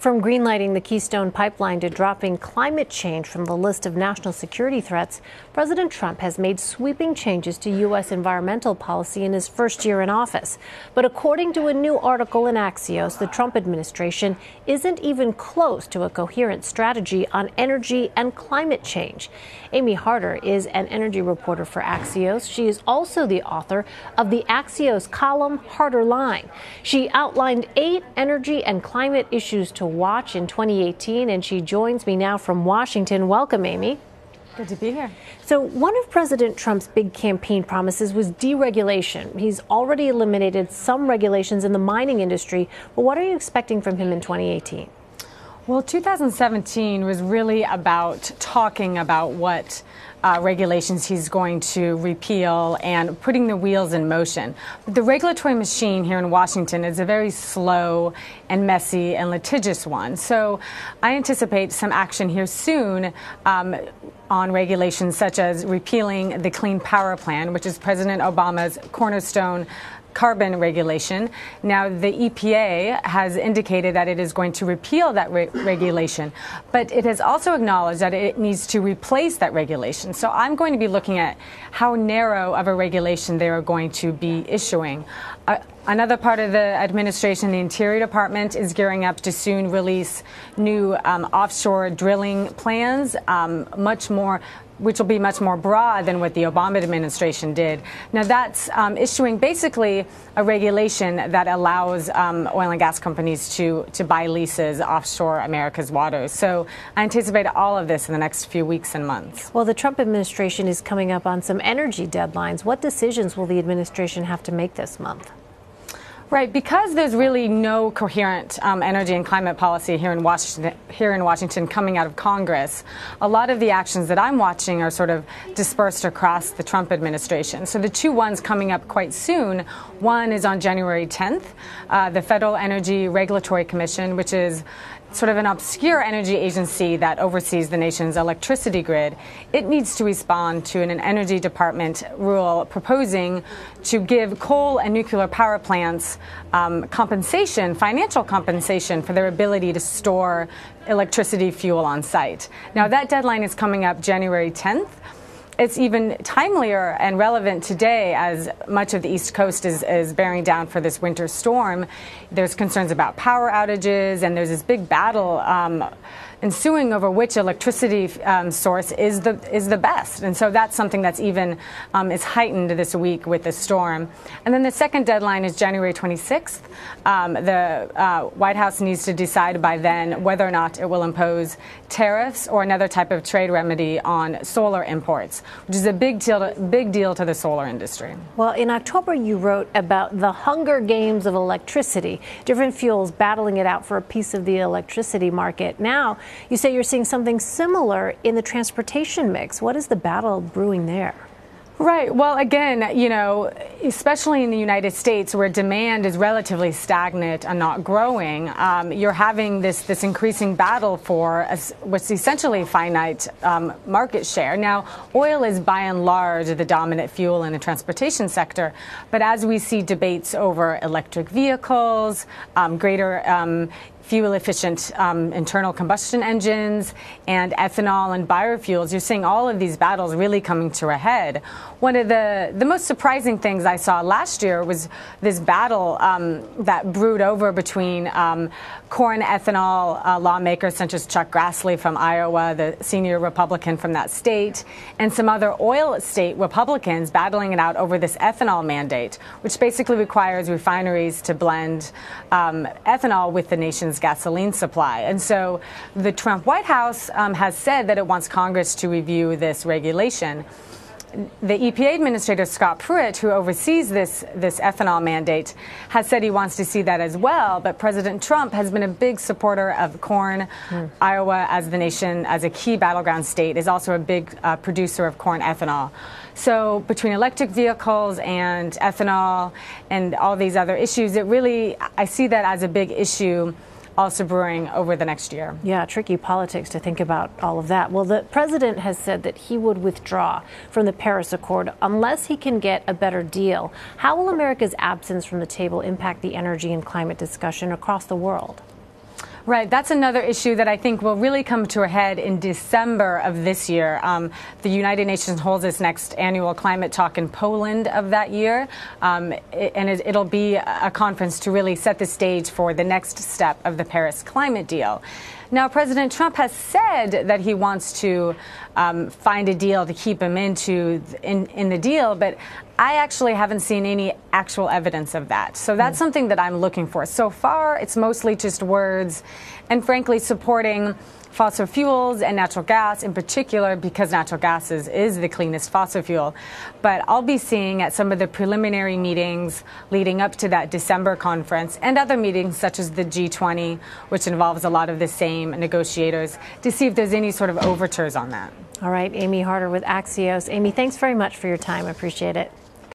From greenlighting the Keystone Pipeline to dropping climate change from the list of national security threats, President Trump has made sweeping changes to U.S. environmental policy in his first year in office. But according to a new article in Axios, the Trump administration isn't even close to a coherent strategy on energy and climate change. Amy Harder is an energy reporter for Axios. She is also the author of the Axios column Harder Line. She outlined 8 energy and climate issues to watch in 2018, and she joins me now from Washington. Welcome, Amy. Good to be here. So one of President Trump's big campaign promises was deregulation. He's already eliminated some regulations in the mining industry, but what are you expecting from him in 2018? Well, 2017 was really about talking about what regulations he's going to repeal and putting the wheels in motion. But the regulatory machine here in Washington is a very slow and messy and litigious one. So I anticipate some action here soon on regulations such as repealing the Clean Power Plan, which is President Obama's cornerstone carbon regulation. Now, the EPA has indicated that it is going to repeal that regulation, but it has also acknowledged that it needs to replace that regulation. So I'm going to be looking at how narrow of a regulation they are going to be issuing. Another part of the administration, the Interior Department, is gearing up to soon release new offshore drilling plans, which will be much more broad than what the Obama administration did. Now, that's issuing basically a regulation that allows oil and gas companies to buy leases offshore America's waters. So I anticipate all of this in the next few weeks and months. Well, the Trump administration is coming up on some energy deadlines. What decisions will the administration have to make this month? Right, because there's really no coherent energy and climate policy here in Washington coming out of Congress, a lot of the actions that I'm watching are sort of dispersed across the Trump administration. So the two ones coming up quite soon, one is on January 10th, the Federal Energy Regulatory Commission, which is sort of an obscure energy agency that oversees the nation's electricity grid. It needs to respond to an Energy Department rule proposing to give coal and nuclear power plants financial compensation for their ability to store electricity fuel on site. Now, that deadline is coming up January 10th. It's even timelier and relevant today as much of the East Coast is bearing down for this winter storm. There's concerns about power outages, and there's this big battle ensuing over which electricity source is the best. And so that's something that's even is heightened this week with the storm. And then the second deadline is January 26th. The White House needs to decide by then whether or not it will impose tariffs or another type of trade remedy on solar imports, which is a big deal to the solar industry. Well, in October, you wrote about the Hunger Games of electricity, different fuels battling it out for a piece of the electricity market. Now, you say you're seeing something similar in the transportation mix. What is the battle brewing there? Right. Well, again, you know, especially in the United States, where demand is relatively stagnant and not growing, you're having this increasing battle for what's essentially finite market share. Now, oil is by and large the dominant fuel in the transportation sector. But as we see debates over electric vehicles, greater fuel-efficient internal combustion engines, and ethanol and biofuels, you're seeing all of these battles really coming to a head. One of the most surprising things I saw last year was this battle that brewed over between corn ethanol lawmakers such as Chuck Grassley from Iowa, the senior Republican from that state, and some other oil state Republicans battling it out over this ethanol mandate, which basically requires refineries to blend ethanol with the nation's gasoline supply. And so the Trump White House has said that it wants Congress to review this regulation. The EPA Administrator, Scott Pruitt, who oversees this ethanol mandate, has said he wants to see that as well. But President Trump has been a big supporter of corn. Iowa, as a key battleground state, is also a big producer of corn ethanol. So between electric vehicles and ethanol and all these other issues, I see that as a big issue also brewing over the next year. Yeah, tricky politics to think about all of that. Well, the president has said that he would withdraw from the Paris Accord unless he can get a better deal. How will America's absence from the table impact the energy and climate discussion across the world? Right. That's another issue that I think will really come to a head in December of this year. The United Nations holds its next annual climate talk in Poland of that year. It'll be a conference to really set the stage for the next step of the Paris climate deal. Now, President Trump has said that he wants to find a deal to keep him in the deal, but I actually haven't seen any actual evidence of that. So that's something that I'm looking for. So far, it's mostly just words and, frankly, supporting fossil fuels and natural gas in particular, because natural gas is the cleanest fossil fuel. But I'll be seeing at some of the preliminary meetings leading up to that December conference and other meetings such as the G20, which involves a lot of the same negotiators, to see if there's any sort of overtures on that. All right, Amy Harder with Axios. Amy, thanks very much for your time. I appreciate it.